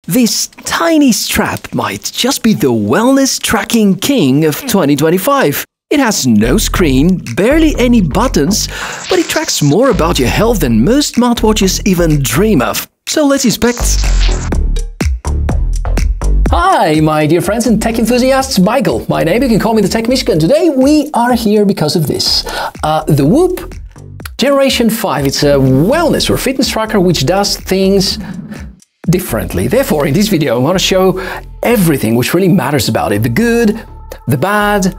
This tiny strap might just be the wellness tracking king of 2025. It has no screen, barely any buttons, but it tracks more about your health than most smartwatches even dream of. So let's inspect. Hi, my dear friends and tech enthusiasts, Michael. My name, you can call me the TechMishka, and today we are here because of this. The Whoop Generation 5. It's a wellness or fitness tracker which does things differently. Therefore, in this video, I want to show everything which really matters about it. The good, the bad,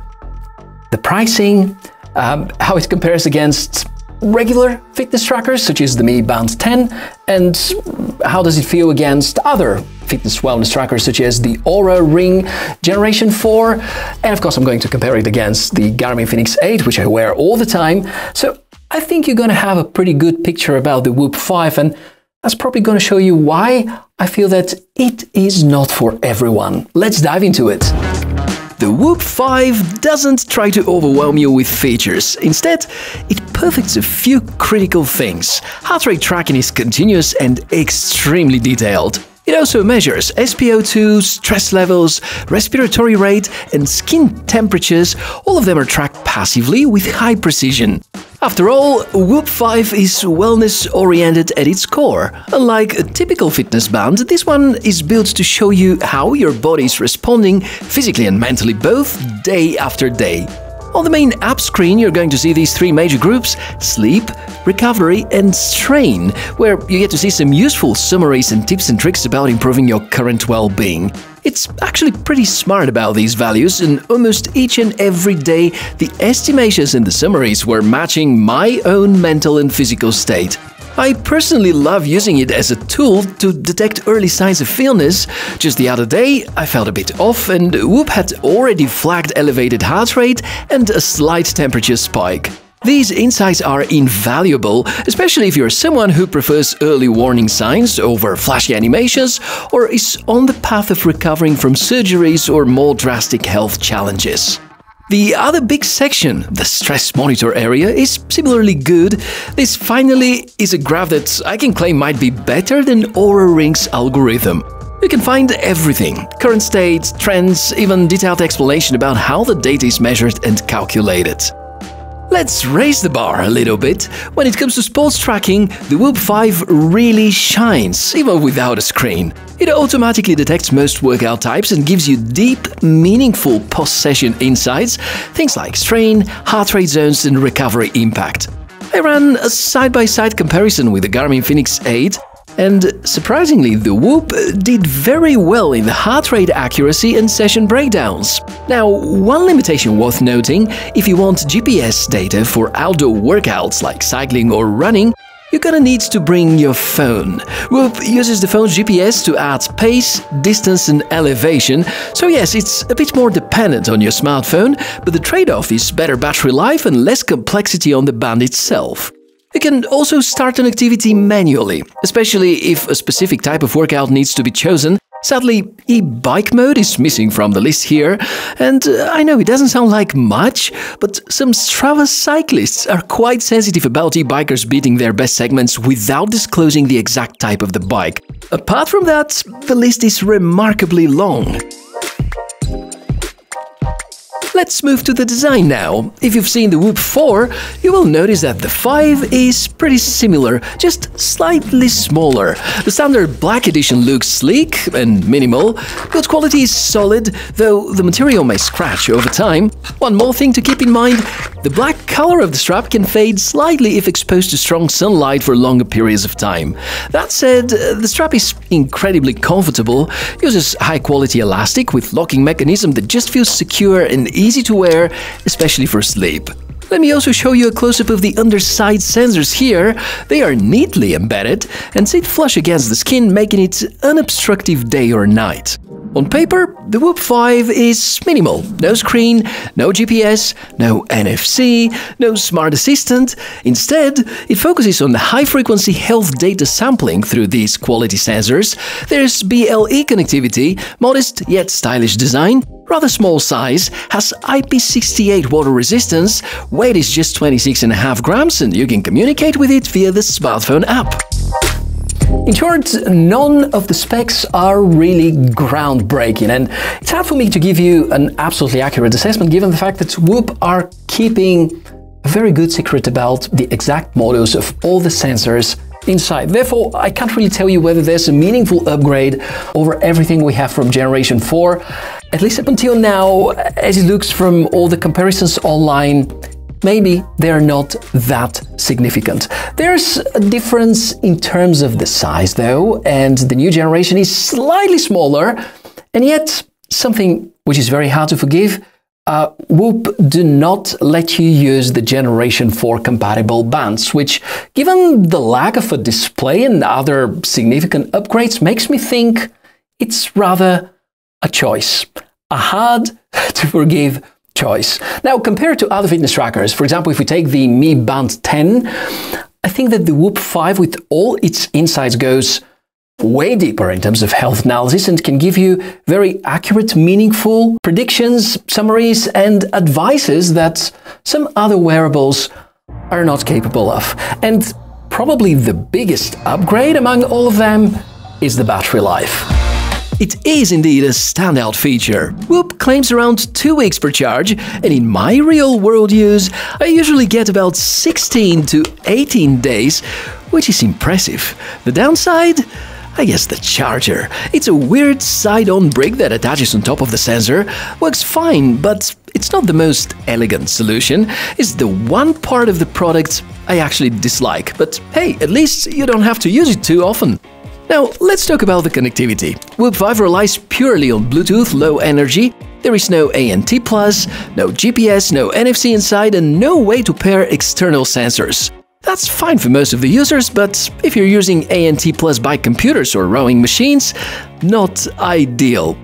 the pricing, how it compares against regular fitness trackers such as the Mi Band 10, and how does it feel against other fitness wellness trackers such as the Oura Ring Generation 4, and of course I'm going to compare it against the Garmin Fenix 8, which I wear all the time. So I think you're going to have a pretty good picture about the Whoop 5, and that's probably going to show you why I feel that it is not for everyone. Let's dive into it. The Whoop 5 doesn't try to overwhelm you with features. Instead, it perfects a few critical things. Heart rate tracking is continuous and extremely detailed. It also measures SpO2, stress levels, respiratory rate, and skin temperatures. All of them are tracked passively with high precision. After all, Whoop 5 is wellness-oriented at its core. Unlike a typical fitness band, this one is built to show you how your body is responding physically and mentally, both day after day. On the main app screen, you're going to see these three major groups: sleep, recovery, and strain, where you get to see some useful summaries and tips and tricks about improving your current well-being. It's actually pretty smart about these values, and almost each and every day the estimations and the summaries were matching my own mental and physical state. I personally love using it as a tool to detect early signs of illness. Just the other day, I felt a bit off, and Whoop had already flagged elevated heart rate and a slight temperature spike. These insights are invaluable, especially if you're someone who prefers early warning signs over flashy animations or is on the path of recovering from surgeries or more drastic health challenges. The other big section, the stress monitor area, is similarly good. This finally is a graph that I can claim might be better than Oura Ring's algorithm. You can find everything: current state, trends, even detailed explanation about how the data is measured and calculated. Let's raise the bar a little bit. When it comes to sports tracking, the Whoop 5 really shines, even without a screen. It automatically detects most workout types and gives you deep, meaningful post-session insights, things like strain, heart rate zones, and recovery impact. I ran a side-by-side comparison with the Garmin Fenix 8, and surprisingly, the Whoop did very well in the heart rate accuracy and session breakdowns. Now, one limitation worth noting: if you want GPS data for outdoor workouts like cycling or running, you're gonna need to bring your phone. Whoop uses the phone's GPS to add pace, distance, and elevation, so yes, it's a bit more dependent on your smartphone, but the trade-off is better battery life and less complexity on the band itself. You can also start an activity manually, especially if a specific type of workout needs to be chosen. Sadly, e-bike mode is missing from the list here, and I know it doesn't sound like much, but some Strava cyclists are quite sensitive about e-bikers beating their best segments without disclosing the exact type of the bike. Apart from that, the list is remarkably long. Let's move to the design now. If you've seen the Whoop 4, you will notice that the 5 is pretty similar, just slightly smaller. The standard black edition looks sleek and minimal. Build quality is solid, though the material may scratch over time. One more thing to keep in mind: the black color of the strap can fade slightly if exposed to strong sunlight for longer periods of time. That said, the strap is incredibly comfortable, uses high-quality elastic with locking mechanism that just feels secure and easy to wear, especially for sleep. Let me also show you a close-up of the underside sensors here. They are neatly embedded and sit flush against the skin, making it unobstructive day or night. On paper, the Whoop 5 is minimal. No screen, no GPS, no NFC, no smart assistant. Instead, it focuses on the high-frequency health data sampling through these quality sensors. There's BLE connectivity, modest yet stylish design, rather small size, has IP68 water resistance, weight is just 26.5 grams, and you can communicate with it via the smartphone app. In short, none of the specs are really groundbreaking, and it's hard for me to give you an absolutely accurate assessment given the fact that Whoop are keeping a very good secret about the exact models of all the sensors inside. Therefore, I can't really tell you whether there's a meaningful upgrade over everything we have from Generation 4. At least up until now, as it looks from all the comparisons online, maybe they're not that significant. There's a difference in terms of the size though, and the new generation is slightly smaller, and yet something which is very hard to forgive, Whoop do not let you use the Generation 4 compatible bands, which, given the lack of a display and other significant upgrades, makes me think it's rather a choice. A hard to forgive choice. Now, compared to other fitness trackers, for example, if we take the Mi Band 10, I think that the Whoop 5 with all its insights goes way deeper in terms of health analysis and can give you very accurate, meaningful predictions, summaries, and advices that some other wearables are not capable of. And probably the biggest upgrade among all of them is the battery life. It is indeed a standout feature. Whoop claims around 2 weeks per charge, and in my real-world use, I usually get about 16 to 18 days, which is impressive. The downside? I guess the charger. It's a weird side-on brick that attaches on top of the sensor. Works fine, but it's not the most elegant solution. It's the one part of the product I actually dislike. But hey, at least you don't have to use it too often. Now, let's talk about the connectivity. Whoop 5 relies purely on Bluetooth Low Energy. There is no ANT+, no GPS, no NFC inside, and no way to pair external sensors. That's fine for most of the users, but if you're using ANT+ bike computers or rowing machines, not ideal.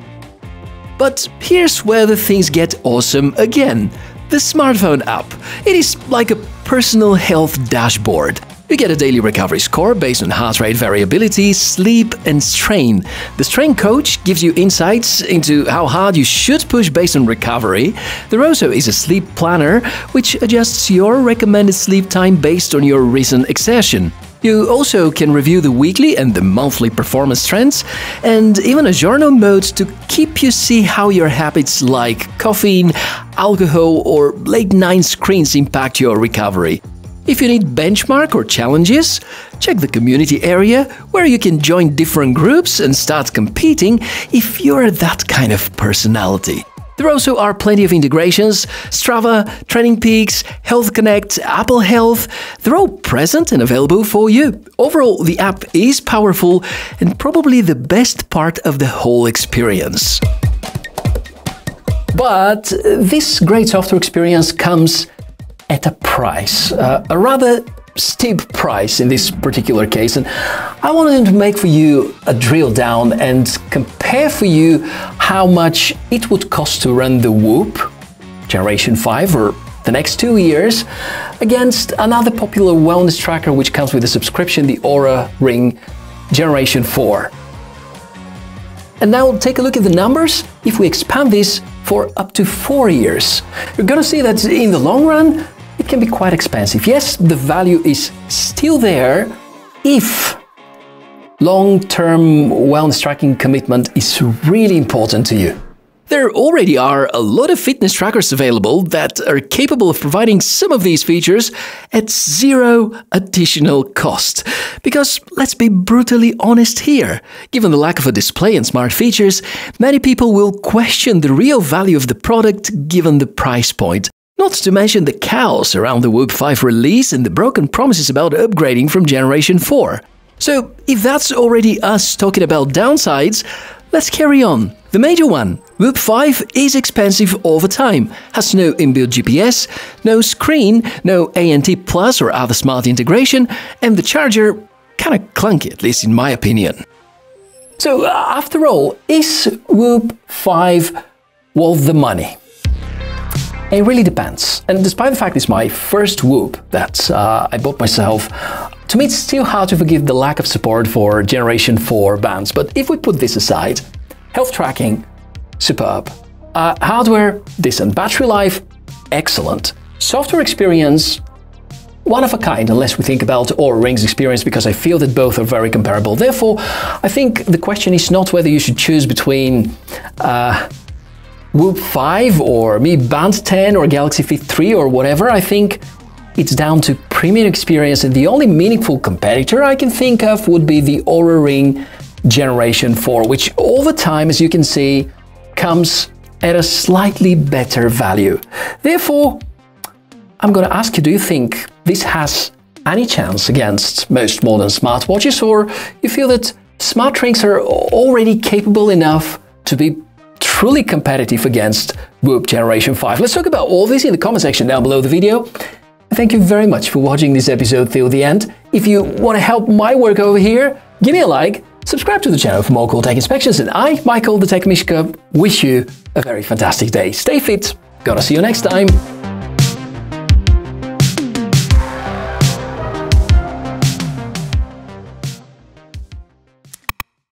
But here's where the things get awesome again. The smartphone app. It is like a personal health dashboard. You get a daily recovery score based on heart rate variability, sleep, and strain. The Strain Coach gives you insights into how hard you should push based on recovery. There also is a sleep planner, which adjusts your recommended sleep time based on your recent exertion. You also can review the weekly and the monthly performance trends, and even a journal mode to keep you see how your habits like caffeine, alcohol, or late-night screens impact your recovery. If you need benchmark or challenges, check the community area where you can join different groups and start competing if you're that kind of personality. There also are plenty of integrations: Strava, Training Peaks, Health Connect, Apple Health. They're all present and available for you. Overall, the app is powerful and probably the best part of the whole experience. But this great software experience comes at a price, a rather steep price in this particular case, and I wanted to make for you a drill down and compare for you how much it would cost to run the Whoop Generation 5 for the next 2 years against another popular wellness tracker which comes with a subscription, the Oura Ring Generation 4. And now take a look at the numbers. If we expand this for up to 4 years, you're gonna see that in the long run, it can be quite expensive. Yes, the value is still there if long-term wellness tracking commitment is really important to you. There already are a lot of fitness trackers available that are capable of providing some of these features at zero additional cost. Because let's be brutally honest here, given the lack of a display and smart features, many people will question the real value of the product given the price point. Not to mention the chaos around the Whoop 5 release and the broken promises about upgrading from Generation 4. So, if that's already us talking about downsides, let's carry on. The major one, Whoop 5 is expensive all the time, has no inbuilt GPS, no screen, no ANT+ or other smart integration, and the charger kinda clunky, at least in my opinion. So, after all, is Whoop 5 worth the money? It really depends. And despite the fact it's my first Whoop that I bought myself, to me it's still hard to forgive the lack of support for Generation 4 bands. But if we put this aside, health tracking, superb. Hardware, decent. Battery life, excellent. Software experience, one of a kind unless we think about Oura Ring's experience, because I feel that both are very comparable. Therefore, I think the question is not whether you should choose between Whoop 5 or Mi Band 10 or Galaxy Fit 3 or whatever. I think it's down to premium experience, and the only meaningful competitor I can think of would be the Oura Ring Generation 4, which all the time, as you can see, comes at a slightly better value. Therefore, I'm going to ask you, do you think this has any chance against most modern smartwatches, or you feel that smart rings are already capable enough to be truly competitive against Whoop Generation 5? Let's talk about all this in the comment section down below the video. Thank you very much for watching this episode till the end. If you want to help my work over here, give me a like, subscribe to the channel for more cool tech inspections, and I, Michael the TechMishka, wish you a very fantastic day. Stay fit, gonna see you next time.